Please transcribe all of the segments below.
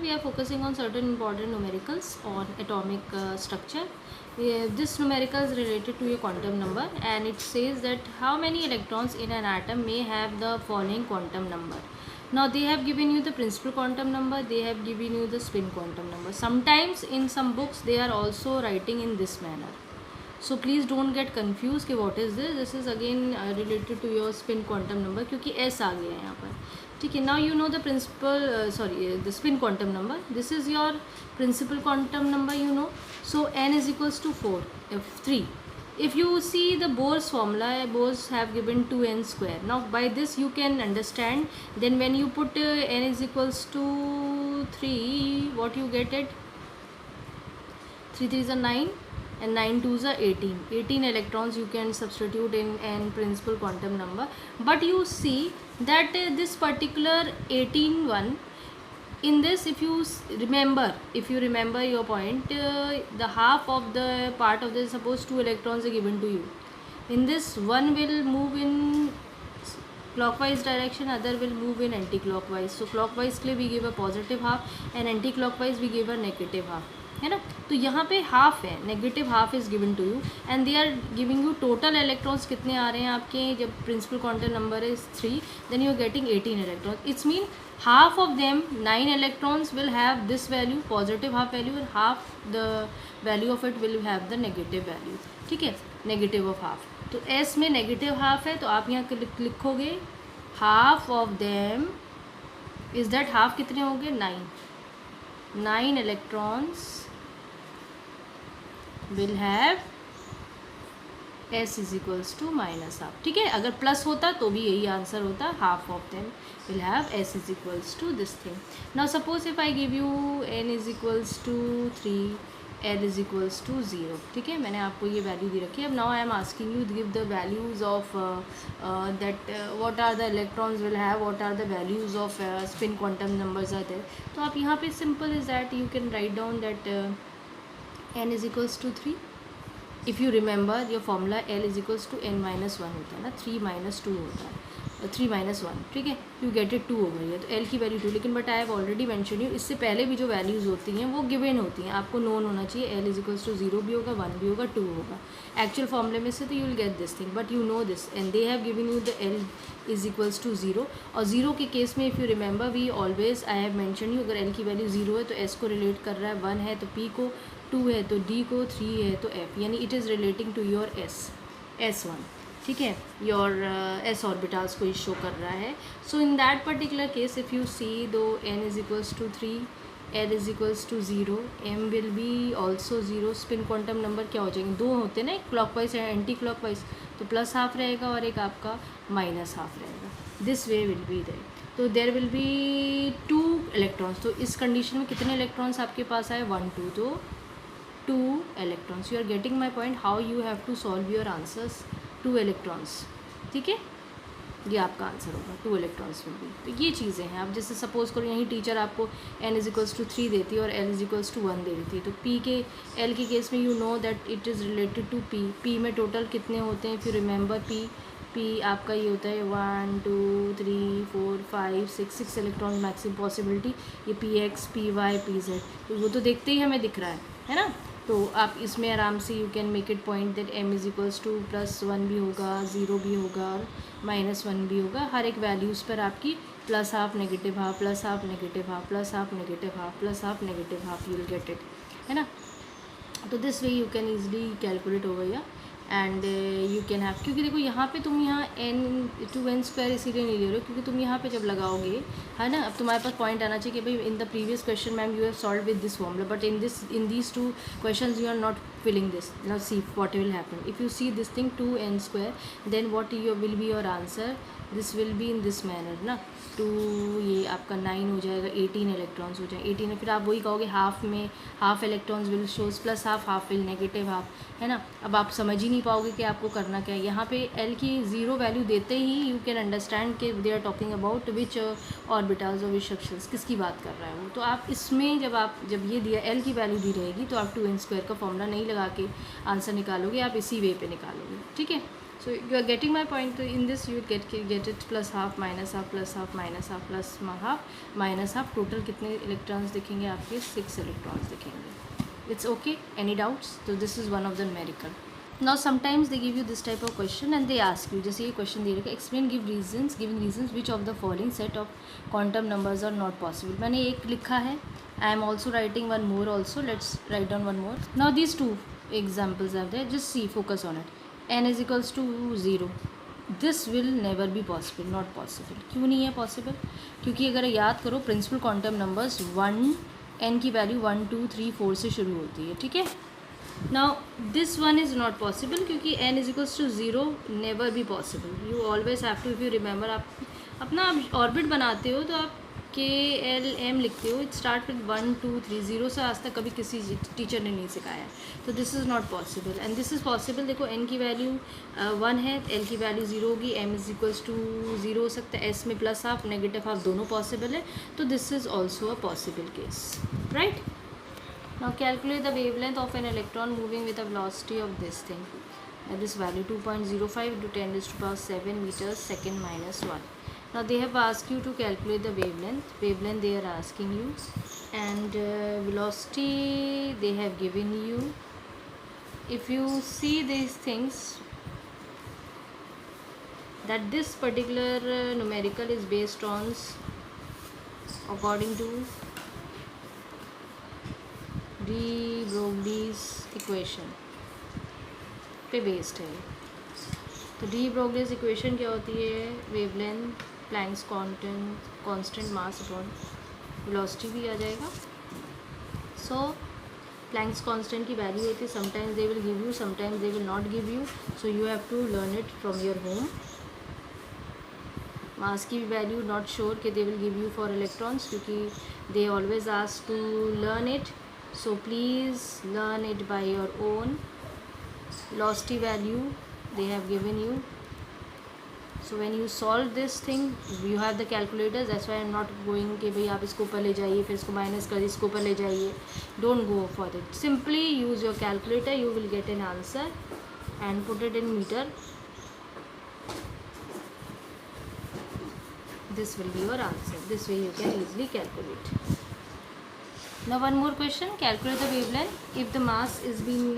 we are focusing on certain important numericals on atomic structure. This numerical is related to a quantum number, and it says that how many electrons in an atom may have the following quantum number. Now they have given you the principal quantum number, they have given you the spin quantum number. Sometimes in some books they are also writing in this manner. So please don't get confused कि what is this. This is again related to your spin quantum number, क्योंकि S आ गया है यहाँ पर. ठीक है. Now you know the principal the spin quantum number. This is your principal quantum number, you know. So n is equals to 4 3. If you see the Bohr's formula, Bohr's have given 2n square. Now by this you can understand. Then when you put n is equals to 3, what you get it? 3 3 is a 9. And 9 2s are 18. 18 electrons you can substitute in n principal quantum number. But you see that this particular 18 one, in this, if you remember your point, the half of the part of this, suppose 2 electrons are given to you. In this, one will move in clockwise direction, other will move in anti-clockwise. So clockwise के लिए we give a positive half and anti-clockwise we give a negative half, है ना. तो यहाँ पे half है, negative half is given to you and they are giving you total electrons कितने आ रहे हैं आपके. जब principal quantum number is 3, then you are getting 18 electrons. It's mean half of them 9 electrons will have this value, positive half value, and half the value of it will have the negative value. ठीक है, negative of half. तो S में negative half है, तो आप यहाँ लिखोगे half of them is that. Half कितने होंगे? 9 electrons will have S is equals to minus half. ठीक है. अगर प्लस होता तो भी यही आंसर होता. Half of them will have S is equals to this thing. Now suppose if I give you n is equals to 3, L is equals to 0. ठीक है, मैंने आपको ये वैल्यू दी रखी है. अब now I am asking you to give the values of what are the electrons will have, what are the values of spin quantum numbers are there. तो आप यहाँ पे simple is that you can write down that n is equals to 3. If you remember your formula, L is equals to n minus 1 होता है ना, 3 minus 2 होता है, 3 minus 1. ठीक है, यू गेट इट 2 हो गई है, तो L की वैल्यू 2. लेकिन but I have already mention you, इससे पहले भी जो वैल्यूज़ होती हैं वो गिवन होती हैं, आपको नोन होना चाहिए. L इज इक्वल्स टू 0 भी होगा, 1 भी होगा, 2 होगा एक्चुअल फॉर्मूले में से, तो you will get this thing. But you know this and they have given you the L is equals to 0. और 0 के केस में if you remember we always I have mention you, अगर L की value 0 है तो S को relate कर रहा है, 1 है तो P को, 2 है तो D को, 3 है तो F, यानी it is relating to your S1. ठीक है, योर S ऑर्बिटल्स को शो कर रहा है. So in that particular case if you see दो n is equals to 3, L is equals to 0, M will be also 0. Spin quantum number क्या हो जाएंगे? 2 होते हैं ना, एक क्लॉकवाइज है एंटी क्लॉकवाइज, तो प्लस हाफ रहेगा और एक आपका माइनस हाफ रहेगा. This way will be there. तो देयर विल बी 2 इलेक्ट्रॉन्स. तो इस कंडीशन में कितने इलेक्ट्रॉन्स आपके पास आए? 1 2. तो 2 electrons. You are getting my point how you have to solve your answers. 2 electrons. ठीक है, ये आपका आंसर होगा, 2 इलेक्ट्रॉन्स में भी. तो ये चीज़ें हैं. आप जैसे सपोज करो यहीं टीचर आपको n इज इक्वल्स टू 3 देती है और L इज इक्वल्स टू 1 दे देती है, तो P के L के केस में you know that it is related to P. P में टोटल कितने होते हैं? फिर रिमेंबर P आपका ये होता है 1 2 3 4 5 6 इलेक्ट्रॉन मैक्सिमम पॉसिबिलिटी. ये PX PY PZ, तो वो तो देखते ही हमें दिख रहा है ना. तो आप इसमें आराम से you can make it point that M is equals to +1 भी होगा, 0 भी होगा और -1 भी होगा. हर एक वैल्यूज़ पर आपकी plus half negative half, plus half negative half, plus half negative half, plus half negative half, you will get it, है ना. तो this way you can easily calculate over या एंड यू कैन हैव. क्योंकि देखो यहाँ पे तुम यहाँ n/2n² इसीलिए नहीं ले रहे हो क्योंकि तुम यहाँ पे जब लगाओगे, है ना, अब तुम्हारे पास पॉइंट आना चाहिए कि भाई in the previous question ma'am you have solve with this formula, but in these 2 questions you are not filling this. Now see what will happen. If you see this thing 2n², then what will be your answer? This will be in this manner ना. 2 ये आपका 9 हो जाएगा, 18 electrons हो जाएंगे. 18 फिर आप वही कहोगे हाफ में half electrons will shows plus half will negative half, है ना. अब आप समझ ही नहीं पाओगे कि आपको करना क्या है. यहाँ पे L की 0 वैल्यू देते ही यू कैन अंडरस्टैंड कि they are talking about which orbitals और विच स्ट्रक्चर्स, किसकी बात कर रहा है वो. तो आप इसमें जब ये दिया L की वैल्यू दी रहेगी तो आप 2n² का फॉर्मूला नहीं लगा के आंसर निकालोगे, आप इसी वे पे निकालोगे. ठीक है. So you are getting my point. In this you get it plus half minus half plus half minus half plus half minus half. Total कितने इलेक्ट्रॉन्स दिखेंगे आपके? 6 इलेक्ट्रॉन्स दिखेंगे. It's okay. Any doubts? So this is one of the numerical. Now sometimes they give you this type of question and they ask you, जैसे ये question दे रखा है, explain giving reasons which of the following set of quantum numbers are not possible. मैंने एक लिखा है. I am also writing one more also. Let's write down one more. Now these two examples are there. Just see, focus on it. n is equals to 0. This will never be possible, not possible. क्यों नहीं है possible? क्योंकि अगर याद करो principal quantum numbers 1 n की value 1 2 3 4 से शुरू होती है. ठीक है. Now this one is not possible क्योंकि n is equals to 0. Never be possible. You always have to, if you remember, आप अपना ऑर्बिट बनाते हो तो आप KLM लिखते हो. It start with 1 2 3. 0 से आज तक कभी किसी टीचर ने नहीं सिखाया. तो this is not possible and this is possible. देखो n की वैल्यू 1 है, l की वैल्यू 0 होगी, m इज इक्वल्स टू 0 हो सकता है, s में प्लस हाफ नेगेटिव हाफ दोनों पॉसिबल है. तो this is also a possible case. Right. Now calculate the wavelength of an electron moving with the velocity of this thing. This value 2.05 into 10⁻⁷ meters second minus 1. Now they have asked you to calculate the wavelength they are asking you, and velocity they have given you. If you see these things, that this particular numerical is based on according to de Broglie's equation पे based है. तो de Broglie's equation क्या होती है? Wavelength Planck's constant mass upon velocity भी आ जाएगा. So Planck's constant की वैल्यू होती है. Sometimes they will give you, sometimes they will not give you. So you have to learn it from your home. Mass की value not sure कि they will give you for electrons क्योंकि they always ask to learn it. So please learn it by your own. Velocity value they have given you. So when you solve this thing, you have the calculators. That's why I'm not going कि भाई आप इसको ऊपर ले जाइए फिर इसको minus कर इसको ऊपर ले जाइए. Don't go for it. Simply use your calculator. You will get an answer and put it in meter. This will be your answer. This way you can easily calculate. Now one more question. Calculate the wavelength if the mass is been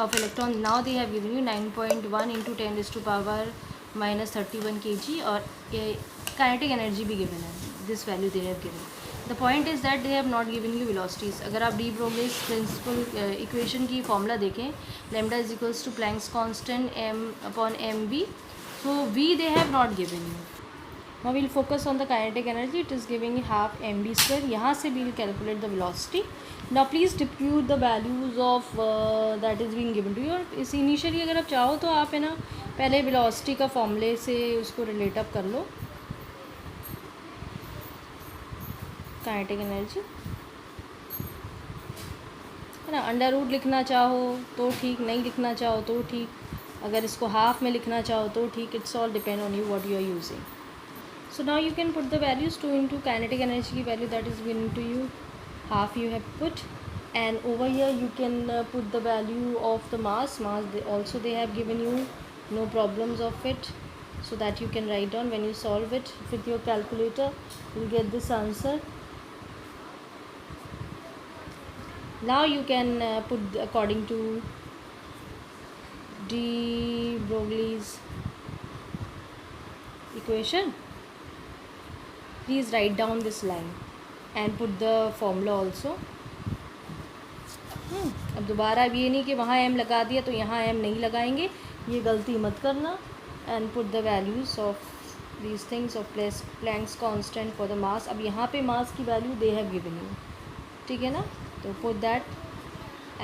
of electron. Now they have given you 9.1 into 10⁻⁻31 kg और kinetic energy भी given है. This value they have given. The point is that they have not given you velocities. अगर आप de Broglie's principal equation की formula देखें, lambda is equals to Planck's constant m upon mv. So v they have not given you. Now we'll focus on the kinetic energy. It is giving half mv square. यहाँ से we'll calculate the velocity. Now please depute the values of that is being given to you. और इस initially अगर आप चाहो तो आप है ना पहले velocity का फॉर्मूले से उसको relate up कर लो. kinetic energy है ना. अंडर रूट लिखना चाहो तो ठीक, नहीं लिखना चाहो तो ठीक, अगर इसको हाफ में लिखना चाहो तो ठीक. It's all depend on you what you are using. So now you can put the values 2 into kinetic energy की value that is given to you, half you have put, and over here you can put the value of the mass they have given you, no problems of it, so that you can write down. When you solve it with your calculator you'll get this answer. Now you can put according to de Broglie's equation. Please write down this line and put the formula also. अब दोबारा अब ये नहीं कि वहाँ m लगा दिया तो यहाँ m नहीं लगाएंगे, ये गलती मत करना. And put the values of these things of Planck's constant for the mass. अब यहाँ पे mass की value they have given you. ठीक है ना. तो put that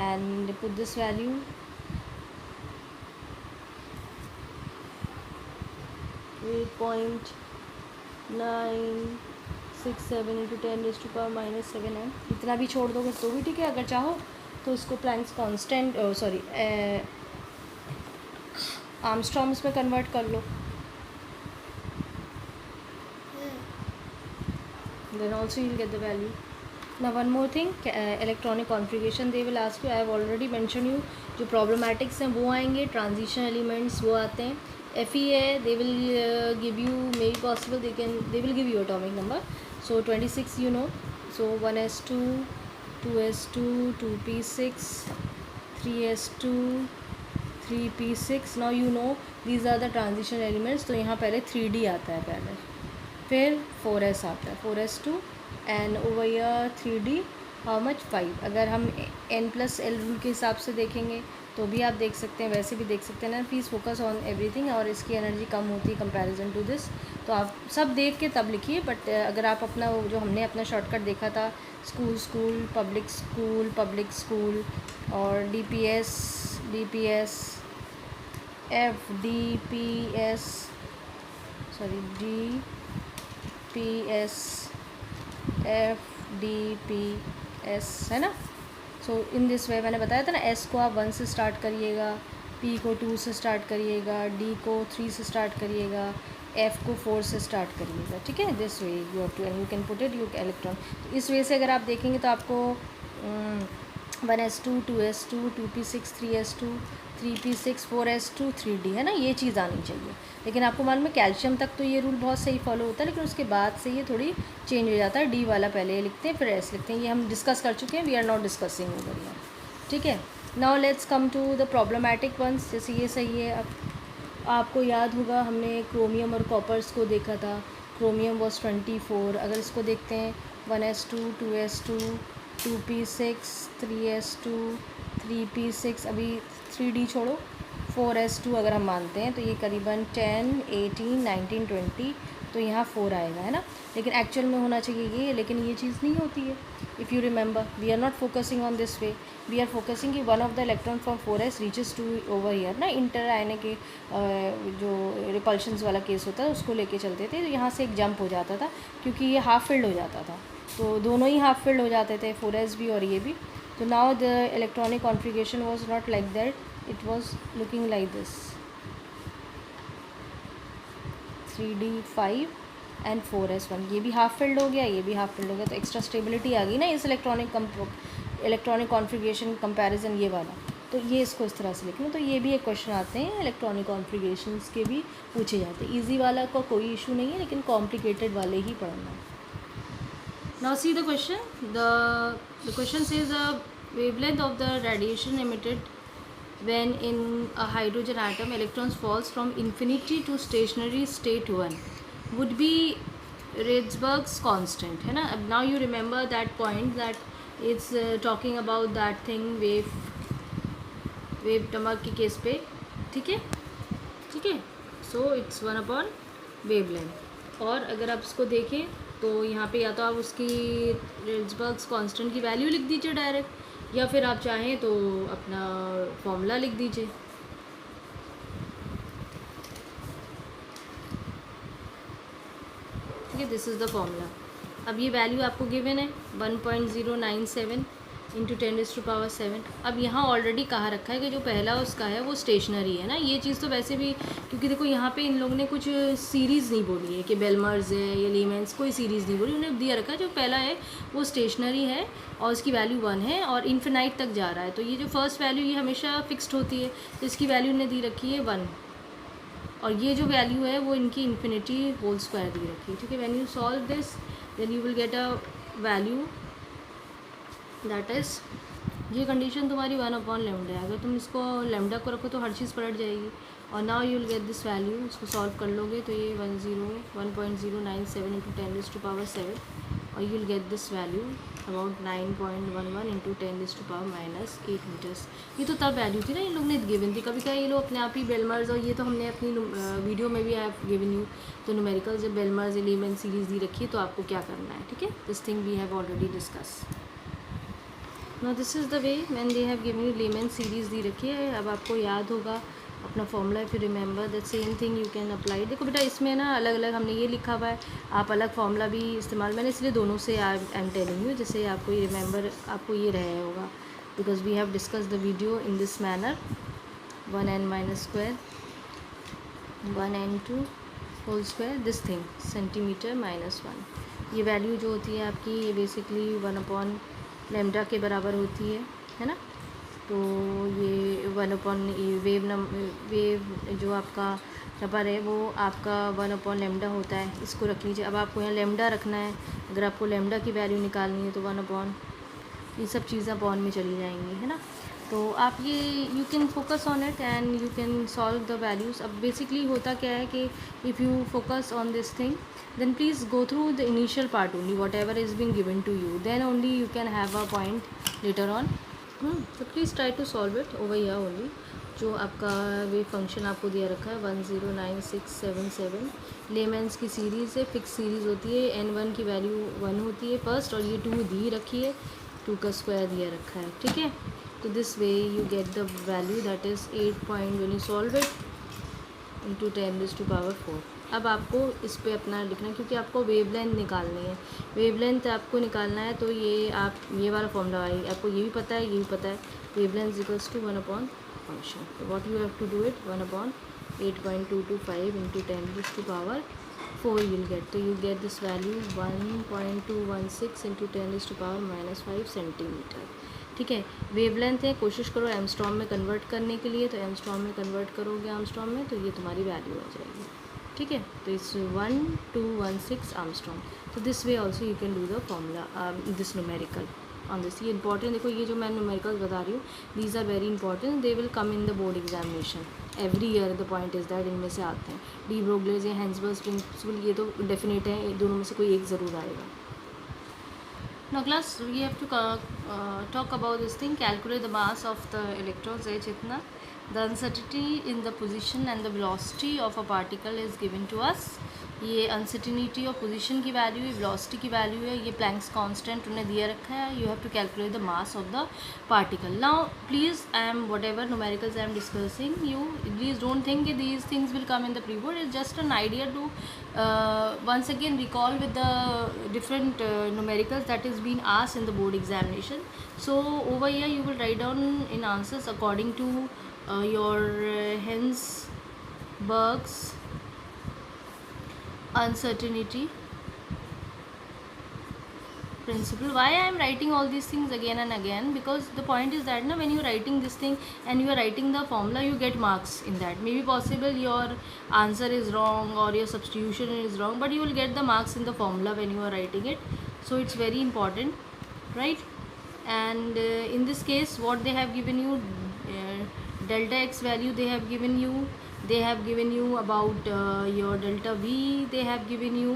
and put this value. (8.967 into 10⁻⁻7 m. इतना भी छोड़ दोगे तो भी ठीक है. अगर चाहो तो इसको प्लैंक्स कांस्टेंट आर्मस्ट्रॉन्ग्स में कन्वर्ट कर लो. Then also you'll get the value. Now one more thing, electronic configuration they will ask you. I have already mentioned you. जो problematics हैं वो आएंगे, transition elements वो आते हैं. FE है, they will give you, maybe possible they will give you atomic number. So 26 you know. So 1s2, 2s2, 2p6, 3s2, 3p6. Now you know these are the transition elements. तो यहाँ पहले 3D आता है पहले, फिर 4s आता है, 4s2 and over year 3D how much 5. अगर हम n+l रूल के हिसाब से देखेंगे तो भी आप देख सकते हैं, वैसे भी देख सकते हैं ना. Please focus on everything. और इसकी एनर्जी कम होती है कंपैरिजन टू दिस, तो आप सब देख के तब लिखिए. बट अगर आप अपना वो जो हमने अपना शॉर्टकट देखा था, स्कूल स्कूल पब्लिक स्कूल और DPS DPS FDPS है ना. सो इन दिस वे मैंने बताया था ना, S को आप 1 से स्टार्ट करिएगा, P को 2 से स्टार्ट करिएगा, D को 3 से स्टार्ट करिएगा, F को 4 से स्टार्ट करिएगा. ठीक है, this way you have to, and you can put it you electron. इस वे से अगर आप देखेंगे तो आपको 1s2, 2s2, 2p6, 3s2, 3p6, 4s2, 3d है ना, ये चीज़ आनी चाहिए. लेकिन आपको मालूम है कैल्शियम तक तो ये रूल बहुत सही फॉलो होता है, लेकिन उसके बाद से ये थोड़ी चेंज हो जाता है. डी वाला पहले लिखते हैं, फिर एस लिखते हैं. ये हम डिस्कस कर चुके हैं, we are not discussing over here. ठीक है, now let's come to the problematic ones. जैसे ये सही है. अब आपको याद होगा हमने क्रोमियम और कॉपर्स को देखा था. Chromium was 24. अगर इसको देखते हैं 1s2, 2s2, 2p6, 3s2, 3p6, अभी 3d छोड़ो, 4s2 अगर हम मानते हैं तो ये करीबन 10, 18, 19, 20, तो यहाँ 4 आएगा है ना. लेकिन एक्चुअल में होना चाहिए ये, लेकिन ये चीज़ नहीं होती है. If you remember, we are not focusing on this way, we are focusing कि one of the electron from 4s reaches to over here ना. इंटर आने के जो रिपल्शंस वाला केस होता है उसको लेके चलते थे, तो यहाँ से एक जंप हो जाता था क्योंकि ये हाफ फिल्ड हो जाता था. तो दोनों ही हाफ फिल्ड हो जाते थे, 4s भी और ये भी. तो now the electronic configuration was not like that, it was looking like this 3d5 and 4s1. ये भी हाफ फिल्ड हो गया, ये भी हाफ फिल्ड हो गया, तो एक्स्ट्रा स्टेबिलिटी आ गई ना इस इलेक्ट्रॉनिक कॉन्फ़िगरेशन कंपैरिजन ये वाला. तो ये इसको इस तरह से लिखना. तो ये भी एक क्वेश्चन आते हैं इलेक्ट्रॉनिक कॉन्फ़िगरेशंस के भी पूछे जाते हैं. ईजी वाला का कोई इशू नहीं है, लेकिन कॉम्प्लिकेटेड वाले ही पढ़ना है. Now see the question. The question says the wavelength of the radiation emitted when in a hydrogen atom electrons falls from infinity to stationary state 1 would be Rydberg's constant है ना. अब now you remember that point that it's talking about that thing wave टमक के case पे. ठीक है. So it's 1 upon wavelength. और अगर आप इसको देखें तो यहाँ पे या तो आप उसकी रिड्सबर्ग्स कांस्टेंट की वैल्यू लिख दीजिए डायरेक्ट, या फिर आप चाहें तो अपना फॉर्मूला लिख दीजिए. ठीक है, दिस इज़ द फॉर्मूला. अब ये वैल्यू आपको गिवन है 1.097 इंटू 10⁻⁷. अब यहाँ ऑलरेडी कहा रखा है कि जो पहला उसका है वो स्टेशनरी है ना. ये चीज़ तो वैसे भी, क्योंकि देखो यहाँ पे इन लोगों ने कुछ सीरीज़ नहीं बोली है कि बेलमर्स है या लीमेंस, कोई सीरीज़ नहीं बोली. उन्हें दिया रखा है जो पहला है वो स्टेशनरी है और उसकी वैल्यू 1 है और इन्फिनाइट तक जा रहा है. तो ये जो फर्स्ट वैल्यू ये हमेशा फिक्स्ड होती है, तो इसकी वैल्यू ने दी रखी है 1, और ये जो वैल्यू है वो इनकी इन्फिनिटी होल स्क्वायर दी रखी है. ठीक है, when you solve this then you will get a value that is, ये कंडीशन तुम्हारी 1/λ है. अगर तुम इसको लैम्डा को रखो तो हर चीज़ पलट जाएगी. और now you will get this value. इसको सॉल्व कर लोगे तो ये 1.097 इंटू 10⁻⁷, और you will get this value about 9.11 into 10⁻⁻8 meters. ये तो तब वैल्यू थी ना इन लोग ने गिवन थी. कभी कभी ये लोग अपने आप ही बेलमर्स, और ये तो हमने अपनी वीडियो में भी आई गिवन यू तो न्यूमेरिकल जब बेलमर्स एलिमेंट सीरीज़ दी रखी है तो आपको क्या करना है. ठीक है, this thing we have already discuss. Now this is the way when they have given you Lehman series दी रखी है. अब आपको याद होगा अपना formula, if you remember that same thing you can apply. देखो बेटा इसमें ना अलग अलग हमने ये लिखा हुआ है, आप अलग फार्मूला भी इस्तेमाल, मैंने इसलिए दोनों से आई एम टेलिंग यू, जैसे आपको ये रिमेंबर आपको ये रहा होगा, because we have discuss the video in this manner. 1n-2 1n2 whole square this thing centimeter -1. ये वैल्यू जो होती है आपकी ये बेसिकली 1/λ के बराबर होती है ना। तो ये 1/, वेव जो आपका नंबर है वो आपका 1/λ होता है। इसको रख लीजिए। अब आपको यहाँ लैम्डा रखना है। अगर आपको लैम्डा की वैल्यू निकालनी है तो 1/, ये सब चीज़ें अपॉन में चली जाएंगी, है ना। तो आप ये you can focus on it and you can solve the values. अब बेसिकली होता क्या है कि if you focus on this thing then please go through the initial part only, whatever is being given to you, then only you can have a point later on. So please try to solve it over here only. जो आपका वे function आपको दिया रखा है 109677 layman's की series है, fix series होती है, n1 की वैल्यू 1 होती है फर्स्ट, और ये 2 दी रखी है, 2 का स्क्वायर दिया रखा है, ठीक है। तो this way you get the value that is 8 point when you solve it into 10⁴। अब आपको इस पे अपना लिखना है क्योंकि आपको वेवलेंथ निकालनी है। वेवलेंथ आपको निकालना है तो ये आप ये वाला फॉर्मूला है, आपको ये भी पता है, ये भी पता है। वेवलेंथ इक्वल्स टू 1 फंक्शन, तो what you have to do it 1/8.225 into 10⁴ you will get, तो you get this value 1.216 into 10⁻⁵ centimetre, ठीक है। वेवलेंथ है, कोशिश करो एमस्ट्रॉम में कन्वर्ट करने के लिए, तो एमस्ट्रॉम में कन्वर्ट करोगे एमस्ट्रॉम में तो ये तुम्हारी वैल्यू आ जाएगी, ठीक है। तो इट्स 1216 आर्मस्ट्रॉन्ग। तो this way also you can do the formula this numerical on this. ये इंपॉर्टेंट, देखो ये जो मैं न्यूमेरिकल बता रही हूँ these are very important, they will come in the board examination every year. The point is that इनमें से आते हैं डी ब्रोगलीज या हेंसबर्ग प्रिंसिपल, ये तो डेफिनेट है, दोनों में से कोई एक ज़रूर आएगा। Now class, we have to talk about this thing, calculate the mass of the electrons H इतना, the uncertainty in the position and the velocity of a particle is given to us। ये uncertainty और position की value है, velocity की value है, ये Planck's constant उन्हें दिया रखा है। You have to calculate the mass of the particle. Now please I am whatever numericals I am discussing, you please don't think these things will come in the pre board, it's just an idea to once again recall with the different numericals that is being asked in the board examination. So over here you will write down in answers according to your Hensberg's uncertainty principle. Why I am writing all these things again and again, because the point is that now when you are writing this thing and you are writing the formula, you get marks in that. Maybe possible your answer is wrong or your substitution is wrong, but you will get the marks in the formula when you are writing it. So it's very important, right? And in this case what they have given you, delta x value they have given you, they have given you about your delta v they have given you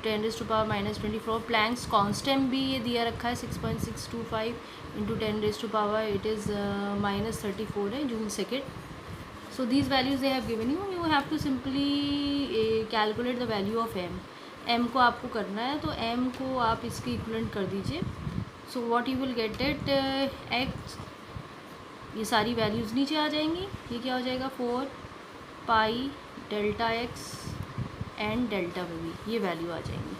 10⁻⁻24। Planck's constant भी ये दिया रखा है 6.625 into 10⁻, it is -34 है, जून 2। So these values they have given you, you have to simply calculate the value of M को आपको करना है, तो एम को आप इसके इक्वलेंट कर दीजिए। So what you will get it x, ये सारी वैल्यूज़ नीचे आ जाएंगी। ये क्या हो जाएगा 4 pi delta x and delta we, ये वैल्यू आ जाएंगी।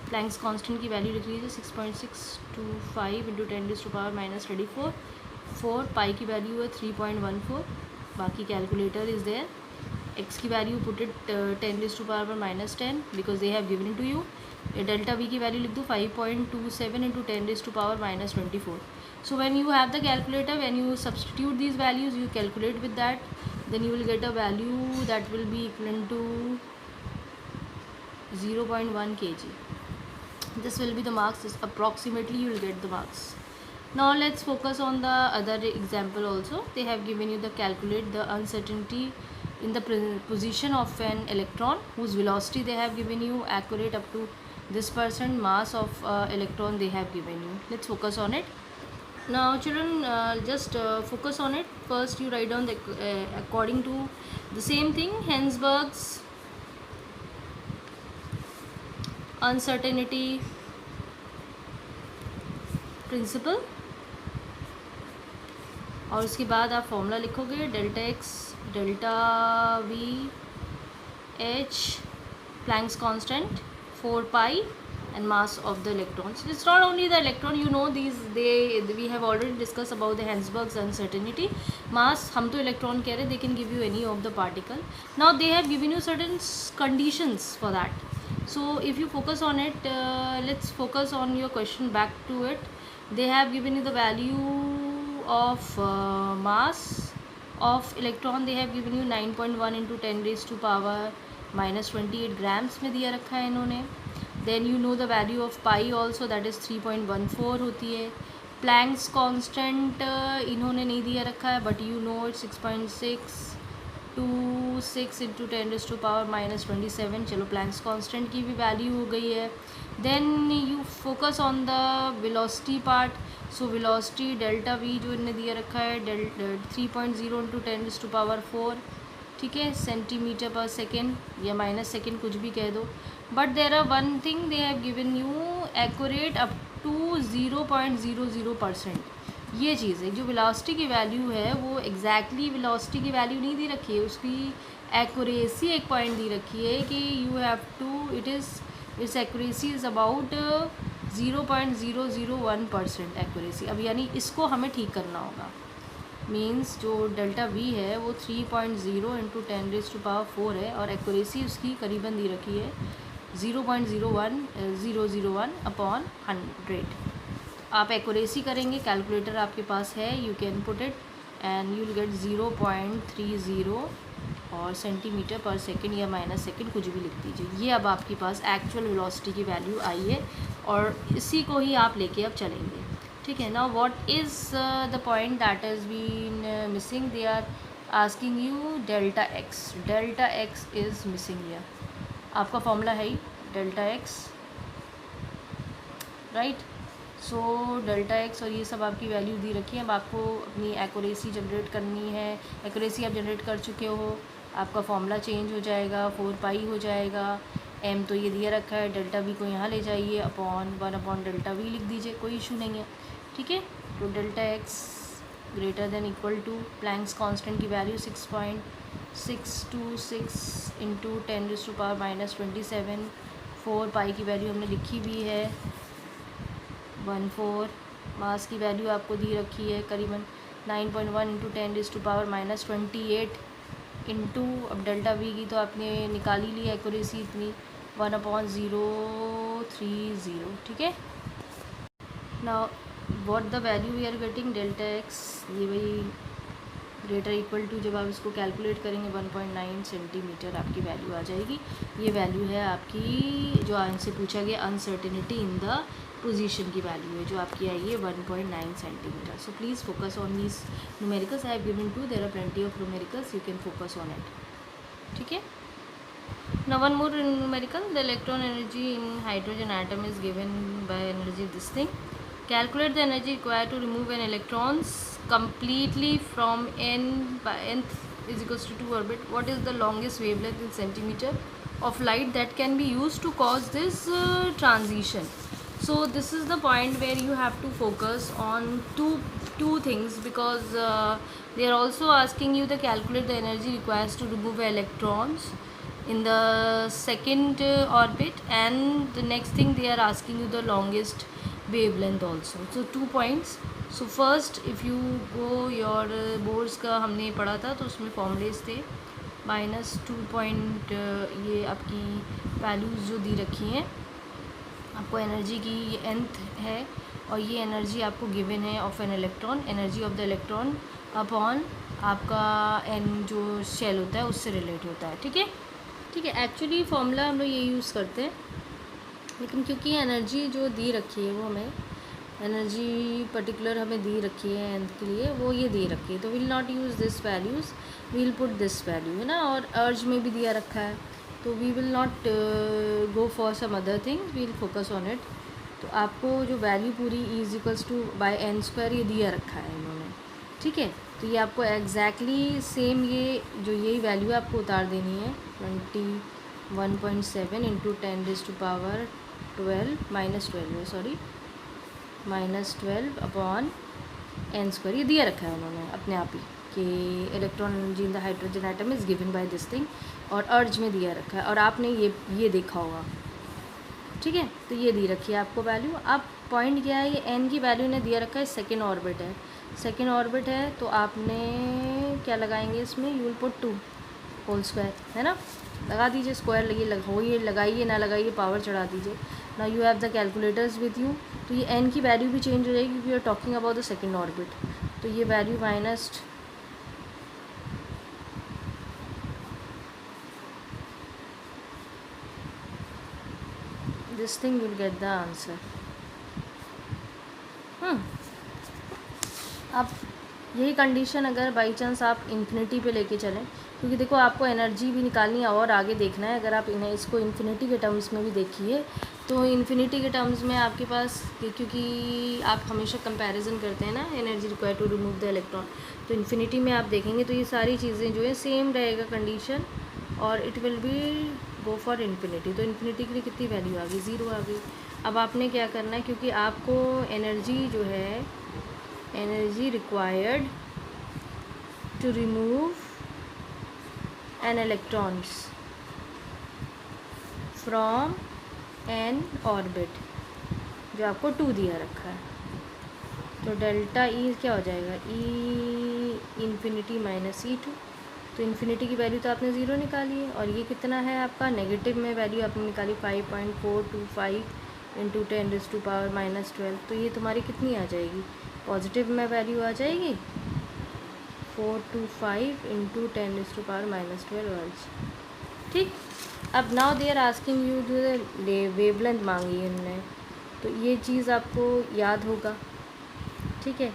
प्लैंक्स कांस्टेंट की वैल्यू लिख लीजिए 6.625 इंटू 10⁻⁻24। 4 पाई की वैल्यू है 3.14, बाकी कैलकुलेटर इज़ देयर। एक्स की value put it 10⁻⁻10 because they have given it to you. Delta v की वैल्यू लिख दो 5.27 into 10⁻⁻24। So when you have the calculator, when you substitute these values, you calculate with that, then you will get a value that will be equivalent to 0.1 kg. This will be the marks, approximately you will get the marks. Now let's focus on the other example also. They have given you the calculate the uncertainty in the position of an electron whose velocity they have given you, accurate up to this %, mass of electron they have given you. Let's focus on it. Now children, just focus on it. First you write down the according to the same thing, Hensberg's uncertainty principle, और उसके बाद आप formula लिखोगे delta X delta V H Planck's constant 4 pi and mass of the electrons. It's not only the electron, you know these we have already discussed about the Hensberg's uncertainty. Mass हम तो electron कह रहे, they can give you any of the particle. Now they have given you certain conditions for that. So if you focus on it, let's focus on your question, back to it. They have given you the value of mass of electron. They have given you 9.1 into 10 raised to power minus 28 grams में दिया रखा है इन्होंने. Then you know the value of pi also, that is 3.14 होती है. Planck's constant इन्होंने नहीं दिया रखा है, but you know it 6.626 into 10 raise to power minus 27. चलो प्लैंक्स कांस्टेंट की भी वैल्यू हो गई है. Then you focus on the velocity part. So velocity delta v जो इन्होंने दिया रखा है 3.0 इंटू 10 रेज़ टू पावर 4, ठीक है, सेंटीमीटर पर सेकेंड या माइनस सेकेंड कुछ भी कह दो. But there are one thing, they have given you accurate up to 0.00%. ये चीज़ है, जो वेलोसिटी की वैल्यू है वो एग्जैक्टली वेलोसिटी की वैल्यू नहीं दी रखी है, उसकी एक्यूरेसी एक पॉइंट दी रखी है कि you have to, it's accuracy is about 0.001% accuracy. अब यानी इसको हमें ठीक करना होगा. मीन्स जो डेल्टा वी है वो 3.0 इंटू 10 रेज़ टू पावर 4 है और एक्यूरेसी उसकी करीबन दी रखी है 0.001 अपॉन 100. आप एक्यूरेसी करेंगे, कैलकुलेटर आपके पास है, you can put it and you will gate 0.30 और सेंटीमीटर पर सेकेंड या माइनस सेकेंड कुछ भी लिख दीजिए. ये अब आपके पास एक्चुअल वेलोसिटी की वैल्यू आई है और इसी को ही आप लेके अब चलेंगे. ठीक है. Now what is the point that is been missing. They are asking you delta X. Delta X is missing here. आपका फॉर्मूला है ही delta X, right. So delta X और ये सब आपकी वैल्यू दी रखी है. अब आपको अपनी एक्यूरेसी जनरेट करनी है. एक्यूरेसी आप जनरेट कर चुके हो, आपका फॉर्मूला चेंज हो जाएगा, 4 पाई हो जाएगा. एम तो ये दिया रखा है, डेल्टा वी को यहाँ ले जाइए, अपॉन 1 अपॉन डेल्टा वी लिख दीजिए, कोई इशू नहीं है. ठीक है. तो delta X greater than equal to Planck's constant की value 6.626 into 10 raise to power minus 27. 4 pi की वैल्यू हमने लिखी भी है 14. मास की वैल्यू आपको दी रखी है करीबन 9.1 into 10 raise to power minus 28 into, अब डेल्टा वी की तो आपने निकाली ली एक्यूरेसी इतनी 1/030. ठीक है. Now what the value we are getting delta x, ये वही ग्रेटर इक्वल टू, जब आप इसको कैलकुलेट करेंगे 1.9 सेंटीमीटर आपकी वैल्यू आ जाएगी. ये वैल्यू है आपकी जो आपसे पूछा गया अनसर्टेनिटी इन द पोजीशन की वैल्यू है जो आपकी आई है 1.9 centimeter. So please focus on these numericals. I have given to, there are plenty of numericals, you can focus on it. ठीक है. Now one more numerical. The electron energy in hydrogen atom is given by energy this thing. Calculate the energy required to remove an electrons completely from n by nth is equals to 2 orbit. What is the longest wavelength in centimeter of light that can be used to cause this transition? So this is the point where you have to focus on two things, because they are also asking you to calculate the energy required to remove electrons in the second orbit, and the next thing they are asking you the longest wavelength also. So 2 points. So first if you go your boards का हमने पढ़ा था तो उसमें formulas थे -2 point, ये आपकी values जो दी रखी हैं आपको एनर्जी की, ये nth है और ये एनर्जी आपको गिवन है of an electron. Energy of the electron upon आपका n जो शेल होता है उससे रिलेट होता है. ठीक है. ठीक है. एक्चुअली फॉर्मूला हम लोग ये यूज़ करते हैं, लेकिन क्योंकि एनर्जी जो दी रखी है वो हमें एनर्जी पर्टिकुलर हमें दी रखी है nth के लिए, वो ये दी रखी है, तो will not use this values, we'll put this value, है ना. और अर्ज में भी दिया रखा है, तो we will not go for some other things, we'll focus on it. तो आपको जो वैल्यू पूरी is equals to bye n² ये दिया रखा है इन्होंने. ठीक है. तो ये आपको एग्जैक्टली सेम ये जो यही वैल्यू आपको उतार देनी है 21.7 into 10 raise to power 12 -12 upon n². ये दिया रखा है उन्होंने अपने आप ही कि electron energy in the hydrogen atom is given by this thing, और अर्ज में दिया रखा है और आपने ये देखा होगा. ठीक है. तो ये दी रखी है आपको वैल्यू. अब पॉइंट क्या है, ये n की वैल्यू ने दिया रखा है, सेकेंड ऑर्बिट है. सेकेंड ऑर्बिट है तो आपने क्या लगाएंगे इसमें, you will put 2 whole square, है ना. लगा दीजिए स्क्वायर, लगिए लगाइए लगाइए ना लगाइए, पावर चढ़ा दीजिए। Now you have the calculators with you. तो ये n की वैल्यू भी चेंज हो जाएगी क्योंकि we are talking about the second orbit. तो ये value minus this thing will get the answer. अब यही कंडीशन अगर बाई चांस आप इन्फिनिटी पे लेके चलें, क्योंकि देखो आपको एनर्जी भी निकालनी है और आगे देखना है। अगर आप इन्हें इसको इन्फिनिटी के टर्म्स में भी देखिए तो इन्फिनिटी के टर्म्स में आपके पास, क्योंकि आप हमेशा कंपैरिजन करते हैं ना energy required to remove the electron, तो इन्फिनिटी में आप देखेंगे तो ये सारी चीज़ें जो है सेम रहेगा कंडीशन, और it will be go for infinity. तो इन्फिनिटी के लिए कितनी वैल्यू आ गई, 0 आ गई। अब आपने क्या करना है, क्योंकि आपको एनर्जी जो है, energy required to remove an electrons from n orbit, जो आपको 2 दिया रखा है, तो डेल्टा ई क्या हो जाएगा, ई इन्फिनिटी माइनस E2। तो इन्फिनिटी की वैल्यू तो आपने 0 निकाली है, और ये कितना है आपका, नेगेटिव में वैल्यू आपने निकाली 5.425 इंटू 10⁻⁻12। तो ये तुम्हारी कितनी आ जाएगी, पॉजिटिव में वैल्यू आ जाएगी 425 इंटू 10⁻⁻12 वर्ड्स। ठीक। अब now they are asking you the wavelength मांगी है उन्होंने, तो ये चीज़ आपको याद होगा। ठीक है,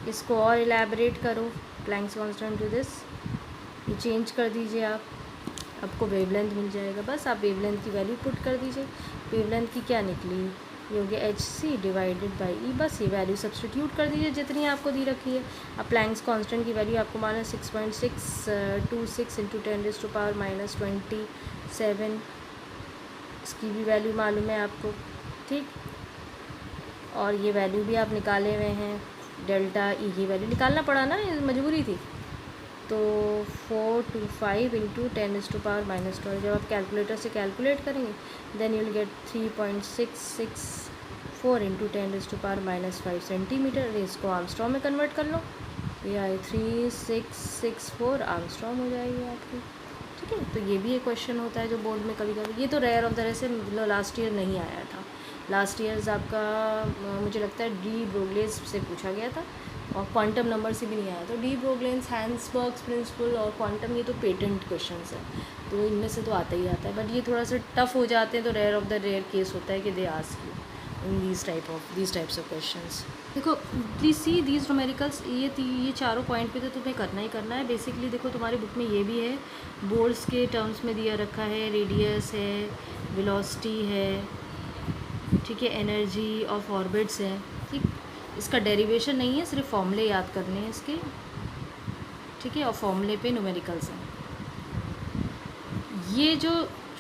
इसको और इलेबरेट करो, प्लैंक्स कांस्टेंट टू दिस, ये चेंज कर दीजिए आप, आपको वेवलेंथ मिल जाएगा। बस आप वेवलेंथ की वैल्यू पुट कर दीजिए। वेवलेंथ की क्या निकली, ये हो गया hc डिवाइडेड बाई ई। बस ये वैल्यू सब्सटीट्यूट कर दीजिए जितनी आपको दी रखी है। अब प्लैंक्स कांस्टेंट की वैल्यू आपको माना 6.626 इंटू 10⁻⁻27, इसकी भी वैल्यू मालूम है आपको। ठीक, और ये वैल्यू भी आप निकाले हुए हैं, डेल्टा ई की वैल्यू निकालना पड़ा ना, मजबूरी थी। तो 425 इंटू 10⁻⁻12, जब आप कैलकुलेटर से कैलकुलेट करेंगे then you will get 3.664 into 10⁻⁻5 centimeter. इसको आर्मस्ट्रॉन्ग में कन्वर्ट कर लो, ये आई 3664 आर्मस्ट्रॉन्ग हो जाएगी आपकी। ठीक है, तो ये भी एक क्वेश्चन होता है जो बोर्ड में कभी कभी, ये तो रेयर ऑफ द रेयर से लास्ट ईयर नहीं आया था। लास्ट ईयर्स आपका मुझे लगता है डी ब्रोगलेस से पूछा गया था, और क्वांटम नंबर से भी नहीं आया। तो डी ब्रोगलेस, हैंसबर्ग्स प्रिंसिपल और क्वांटम, ये तो पेटेंट क्वेश्चंस है, तो इनमें से तो आता ही आता है। बट ये थोड़ा सा टफ हो जाते हैं, तो rare of the rare case होता है कि they ask you in these types of questions. देखो प्लीज़ सी दीज न्यूमेरिकल्स, ये चारों पॉइंट पे तो तुम्हें करना ही करना है बेसिकली। देखो तुम्हारी बुक में ये भी है, बोर्ड्स के टर्म्स में दिया रखा है, रेडियस है, वेलोसिटी है, ठीक है, एनर्जी ऑफ ऑर्बिट्स है। ठीक, इसका डेरिवेशन नहीं है, सिर्फ फॉर्मूले याद करने हैं इसके। ठीक है, और फॉर्मूले पे न्यूमेरिकल्स हैं। ये जो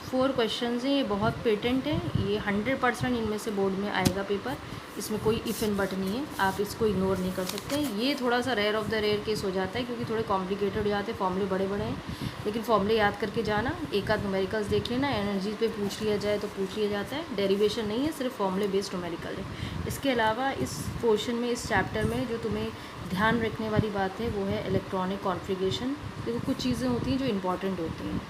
4 क्वेश्चंस हैं ये बहुत पेटेंट है, ये 100% इनमें से बोर्ड में आएगा पेपर, इसमें कोई इफ़ एंड बट नहीं है, आप इसको इग्नोर नहीं कर सकते। ये थोड़ा सा rare of the rare case हो जाता है क्योंकि थोड़े कॉम्प्लिकेटेड हो जाते हैं, फॉर्मूले बड़े बड़े हैं, लेकिन फॉर्मूले याद करके जाना, एक आध न्यूमेरिकल्स देख लेना, एनर्जी पे पूछ लिया जाए तो पूछ लिया जाता है। डेरिवेशन नहीं है, सिर्फ फॉर्मूले बेस्ड न्यूमेरिकल है। इसके अलावा इस पोर्शन में, इस चैप्टर में जो तुम्हें ध्यान रखने वाली बात है वो है इलेक्ट्रॉनिक कॉन्फ़िगरेशन। देखो कुछ चीज़ें होती हैं जो इंपॉर्टेंट होती हैं,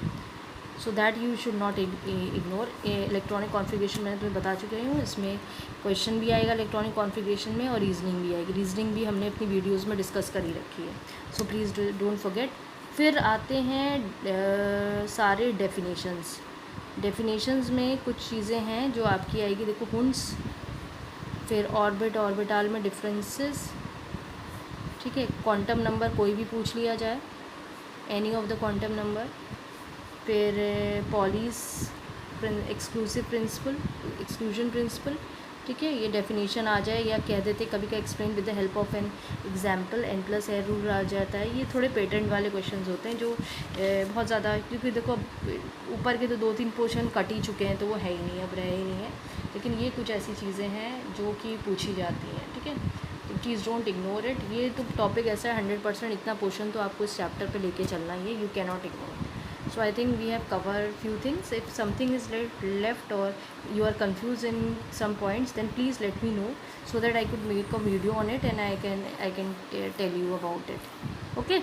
so that you should not ignore. Electronic configuration मैंने तुम्हें बता चुकी हूँ, इसमें क्वेश्चन भी आएगा इलेक्ट्रॉनिक कॉन्फ़िगरेशन में, और रीजनिंग भी आएगी। रीजनिंग भी हमने अपनी वीडियोस में डिस्कस कर ही रखी है, सो प्लीज़ डोंट फॉरगेट। फिर आते हैं सारे डेफिनेशंस में कुछ चीज़ें हैं जो आपकी आएगी। देखो हुंस, फिर ऑर्बिट, ऑर्बिटाल में डिफरेंसेस, ठीक है, क्वांटम नंबर कोई भी पूछ लिया जाए, any of the quantum number, फिर Pauli's exclusive principle, exclusion principle, ठीक है, ये डेफिनेशन आ जाए, या कह देते कभी का explain with the help of an example, N+A rule आ जाता है। ये थोड़े पेटेंट वाले क्वेश्चंस होते हैं जो बहुत ज़्यादा, क्योंकि देखो ऊपर के तो 2-3 पोर्शन कट ही चुके हैं तो वो है ही नहीं, अब रहे ही नहीं है, लेकिन ये कुछ ऐसी चीज़ें हैं जो कि पूछी जाती हैं। ठीक है, तो प्लीज़ डोंट इग्नोर इट। ये तो टॉपिक ऐसा है 100%, इतना पोर्शन तो आपको इस चैप्टर पे लेके चलना ही है, you can not ignore. So I think we have covered few things. If something is left or you are confused in some points, then please let me know so that I could make a video on it and I can tell you about it. Okay.